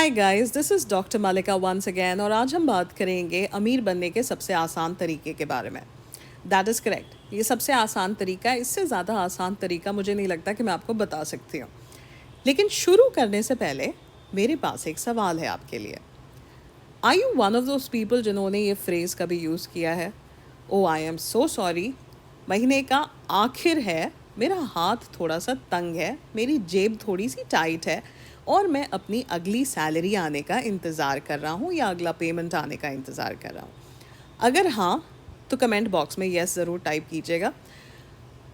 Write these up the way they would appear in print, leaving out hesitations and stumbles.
Hi guys, this is doctor मालिका once again और आज हम बात करेंगे अमीर बनने के सबसे आसान तरीके के बारे में। दैट इज़ करेक्ट, ये सबसे आसान तरीका है। इससे ज़्यादा आसान तरीका मुझे नहीं लगता कि मैं आपको बता सकती हूँ। लेकिन शुरू करने से पहले मेरे पास एक सवाल है आपके लिए। Are you one of those people जिन्होंने ये फ्रेज़ कभी यूज़ किया है? ओ आई एम सो सॉरी, महीने का आखिर है, मेरा हाथ थोड़ा सा तंग है, मेरी जेब थोड़ी सी टाइट है और मैं अपनी अगली सैलरी आने का इंतज़ार कर रहा हूँ या अगला पेमेंट आने का इंतज़ार कर रहा हूँ। अगर हाँ, तो कमेंट बॉक्स में येस ज़रूर टाइप कीजिएगा।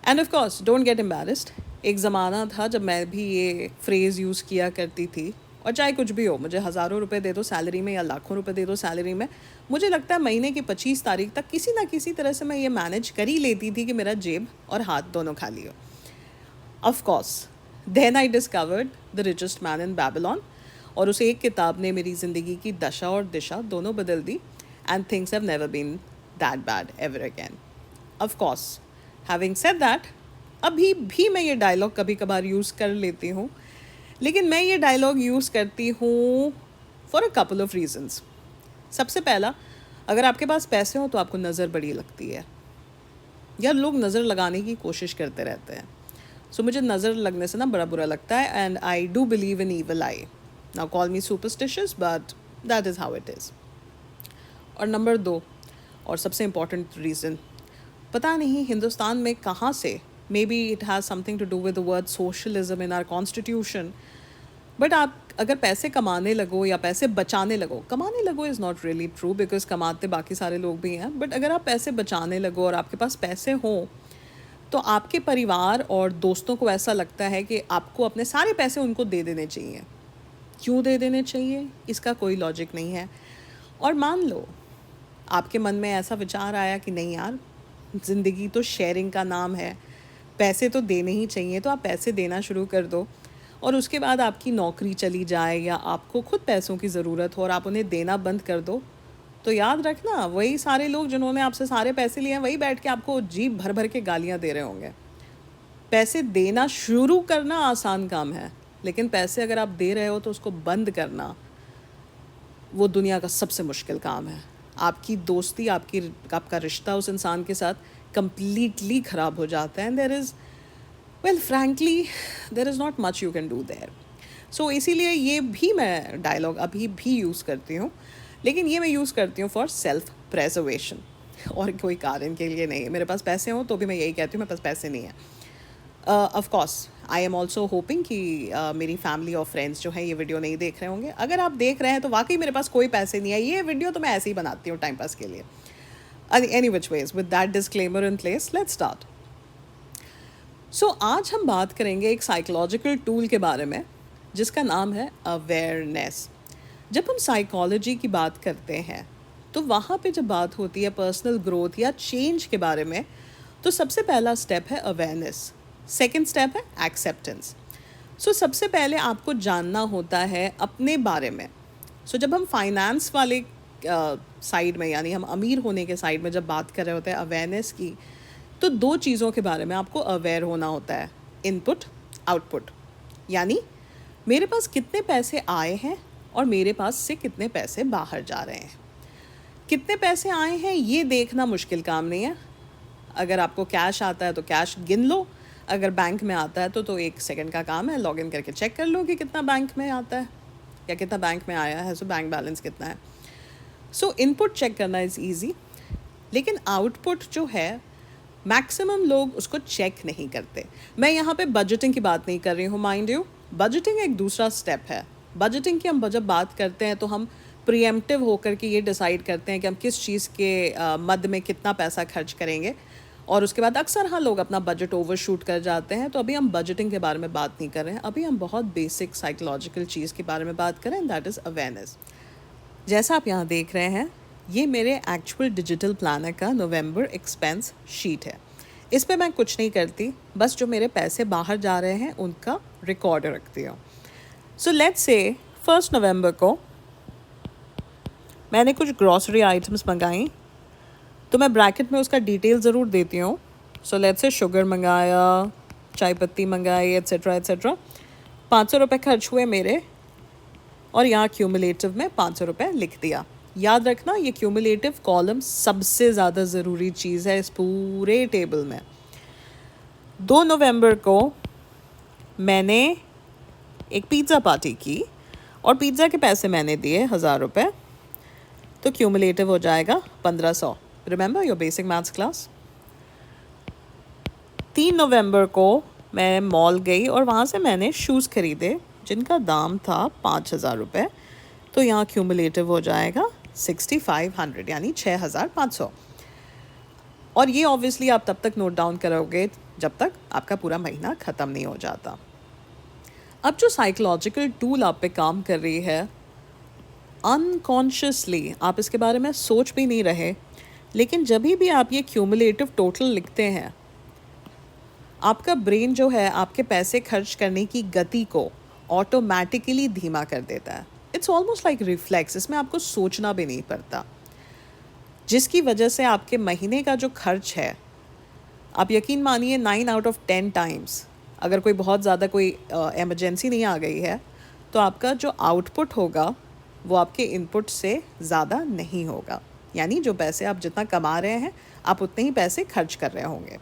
End of course don't get embarrassed. एक ज़माना था जब मैं भी ये फ्रेज़ यूज़ किया करती थी, और चाहे कुछ भी हो, मुझे हज़ारों रुपए दे दो सैलरी में या लाखों रुपए दे दो सैलरी में, मुझे लगता है महीने की 25 तारीख तक किसी ना किसी तरह से मैं ये मैनेज कर ही लेती थी कि मेरा जेब और हाथ दोनों खाली हो। Of course then I discovered the richest man in Babylon, और उस एक किताब ने मेरी ज़िंदगी की दशा और दिशा दोनों बदल दी। And things have never been that bad ever again. Of course having said that, अभी भी मैं ये डायलॉग कभी कभार यूज़ कर लेती हूँ, लेकिन मैं ये डायलॉग यूज़ करती हूँ for a couple of reasons. सबसे पहला, अगर आपके पास पैसे हों तो आपको नज़र बड़ी लगती है, या लोग नज़र लगाने की कोशिश करते रहते हैं। सो मुझे नज़र लगने से ना बड़ा बुरा लगता है, and I do believe in evil I. Now call me superstitious but that is how it is. और नंबर 2, और सबसे इम्पॉर्टेंट रीज़न, पता नहीं हिंदुस्तान में कहाँ से, maybe it has something to do with the word socialism in our constitution, but आप अगर पैसे कमाने लगो या पैसे बचाने लगो, कमाने लगो is not really true because कमाते बाकी सारे लोग भी हैं, बट अगर आप पैसे बचाने लगो और आपके पास पैसे हों, तो आपके परिवार और दोस्तों को ऐसा लगता है कि आपको अपने सारे पैसे उनको दे देने चाहिए। क्यों दे देने चाहिए, इसका कोई लॉजिक नहीं है। और मान लो आपके मन में ऐसा विचार आया कि नहीं यार, ज़िंदगी तो शेयरिंग का नाम है, पैसे तो देने ही चाहिए, तो आप पैसे देना शुरू कर दो। और उसके बाद आपकी नौकरी चली जाए या आपको खुद पैसों की ज़रूरत हो और आप उन्हें देना बंद कर दो, तो याद रखना वही सारे लोग जिन्होंने आपसे सारे पैसे लिए हैं वही बैठ के आपको जीभ भर भर के गालियाँ दे रहे होंगे। पैसे देना शुरू करना आसान काम है, लेकिन पैसे अगर आप दे रहे हो तो उसको बंद करना वो दुनिया का सबसे मुश्किल काम है। आपकी दोस्ती, आपका रिश्ता उस इंसान के साथ कम्प्लीटली ख़राब हो जाता है, and there is, well frankly, there is not much you can do there. So इसीलिए ये भी मैं डायलॉग अभी भी यूज़ करती हूँ, लेकिन ये मैं यूज़ करती हूँ फॉर सेल्फ प्रेजर्वेशन, और कोई कारण के लिए नहीं है। मेरे पास पैसे हों तो भी मैं यही कहती हूँ मेरे पास पैसे नहीं है। Of course I am also hopping कि मेरी फैमिली और फ्रेंड्स जो हैं ये वीडियो नहीं देख रहे होंगे। अगर आप देख रहे हैं तो वाकई मेरे पास कोई पैसे नहीं है, ये वीडियो तो मैं ऐसे ही बनाती हूँ टाइम पास के लिए। Any which ways, with that disclaimer in place, let's start. So आज हम बात करेंगे एक साइकोलॉजिकल टूल के बारे में जिसका नाम है अवेयरनेस। जब हम साइकोलॉजी की बात करते हैं तो वहाँ पे जब बात होती है पर्सनल ग्रोथ या चेंज के बारे में, तो सबसे पहला स्टेप है अवेयरनेस, सेकंड स्टेप है एक्सेप्टेंस। सो सबसे पहले आपको जानना होता है अपने बारे में। सो जब हम फाइनेंस वाले साइड में, यानी हम अमीर होने के साइड में जब बात कर रहे होते हैं अवेयरनेस की, तो 2 चीज़ों के बारे में आपको अवेयर होना होता है, इनपुट, आउटपुट। यानी मेरे पास कितने पैसे आए हैं और मेरे पास से कितने पैसे बाहर जा रहे हैं। कितने पैसे आए हैं ये देखना मुश्किल काम नहीं है। अगर आपको कैश आता है तो कैश गिन लो, अगर बैंक में आता है तो 1 सेकंड का काम है, लॉगिन करके चेक कर लो कि कितना बैंक में आता है या कितना बैंक में आया है, सो बैंक बैलेंस कितना है। सो इनपुट चेक करना इज़ ईजी, लेकिन आउटपुट जो है मैक्सिमम लोग उसको चेक नहीं करते। मैं यहाँ पे बजटिंग की बात नहीं कर रही हूँ, माइंड यू, बजटिंग एक दूसरा स्टेप है। बजटिंग की हम जब बात करते हैं तो हम प्रीएम्प्टिव होकर के ये डिसाइड करते हैं कि हम किस चीज़ के मद में कितना पैसा खर्च करेंगे, और उसके बाद अक्सर हाँ लोग अपना बजट ओवरशूट कर जाते हैं। तो अभी हम बजटिंग के बारे में बात नहीं कर रहे हैं, अभी हम बहुत बेसिक साइकोलॉजिकल चीज़ के बारे में बात करें, एंड दैट इज़ अवेयरनेस। जैसा आप यहाँ देख रहे हैं, ये मेरे एक्चुअल डिजिटल प्लानर का नवंबर एक्सपेंस शीट है। इस पे मैं कुछ नहीं करती, बस जो मेरे पैसे बाहर जा रहे हैं उनका रिकॉर्ड रखती हूँ। सो लेट्स से 1 नवंबर को मैंने कुछ ग्रॉसरी आइटम्स मंगाई, तो मैं ब्रैकेट में उसका डिटेल ज़रूर देती हूँ। सो लेट्स से शुगर मंगाया, चाय पत्ती मंगाई, एट्सेट्रा एट्सेट्रा। 500 रुपये खर्च हुए मेरे और यहाँ क्यूमुलेटिव में 500 रुपये लिख दिया। याद रखना ये क्यूमुलेटिव कॉलम सबसे ज़्यादा ज़रूरी चीज़ है इस पूरे टेबल में। 2 नवंबर को मैंने एक पिज़्ज़ा पार्टी की और पिज़्ज़ा के पैसे मैंने दिए 1000 रुपये, तो क्यूमुलेटिव हो जाएगा 1500। Remember your basic maths class. 3 नवंबर को मैं मॉल गई और वहाँ से मैंने शूज़ ख़रीदे जिनका दाम था 5000 रुपये, तो यहाँ क्यूमुलेटिव हो जाएगा 6500 यानी 6500। और ये ऑब्वियसली आप तब तक नोट डाउन करोगे जब तक आपका पूरा महीना ख़त्म नहीं हो जाता। अब जो साइकोलॉजिकल टूल आप पे काम कर रही है, अनकॉन्शियसली आप इसके बारे में सोच भी नहीं रहे, लेकिन जब भी आप ये क्यूमुलेटिव टोटल लिखते हैं, आपका ब्रेन जो है आपके पैसे खर्च करने की गति को ऑटोमेटिकली धीमा कर देता है। इट्स ऑलमोस्ट लाइक रिफ्लेक्स, इसमें आपको सोचना भी नहीं पड़ता, जिसकी वजह से आपके महीने का जो खर्च है, आप यकीन मानिए 9 आउट ऑफ 10 टाइम्स अगर कोई बहुत ज़्यादा कोई एमरजेंसी नहीं आ गई है, तो आपका जो आउटपुट होगा वो आपके इनपुट से ज़्यादा नहीं होगा। यानी जो पैसे आप जितना कमा रहे हैं आप उतने ही पैसे खर्च कर रहे होंगे।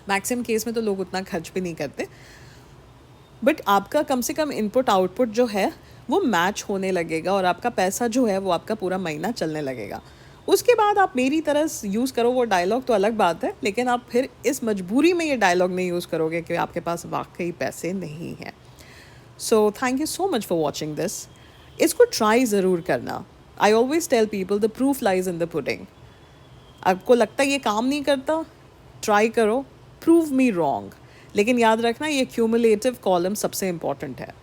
मैक्सिमम केस में तो लोग उतना खर्च भी नहीं करते, बट आपका कम से कम इनपुट आउटपुट जो है वो मैच होने लगेगा और आपका पैसा जो है वो आपका पूरा महीना चलने लगेगा। उसके बाद आप मेरी तरह यूज़ करो वो डायलॉग तो अलग बात है, लेकिन आप फिर इस मजबूरी में ये डायलॉग नहीं यूज़ करोगे कि आपके पास वाकई पैसे नहीं हैं। So thank you so much for watching this. इसको ट्राई ज़रूर करना। I always tell people the proof lies in the pudding. आपको लगता है ये काम नहीं करता, ट्राई करो, प्रूव मी रॉन्ग। लेकिन याद रखना ये क्यूमुलेटिव कॉलम सबसे इम्पॉर्टेंट है।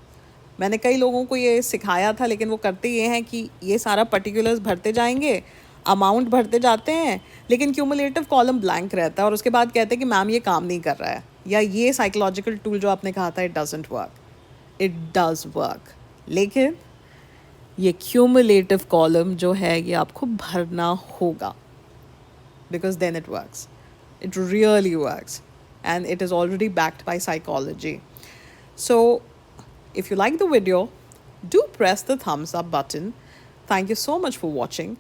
मैंने कई लोगों को ये सिखाया था, लेकिन वो करते ये हैं कि ये सारा पर्टिकुलर्स भरते जाएंगे, अमाउंट भरते जाते हैं, लेकिन क्यूमुलेटिव कॉलम ब्लैंक रहता है और उसके बाद कहते हैं कि मैम ये काम नहीं कर रहा है, या ये साइकोलॉजिकल टूल जो आपने कहा था it doesn't work. It does work, लेकिन ये क्यूमुलेटिव कॉलम जो है ये आपको भरना होगा, because then it works. It really works, and it is already backed by psychology. So if you like the video, do press the thumbs up button. Thank you so much for watching.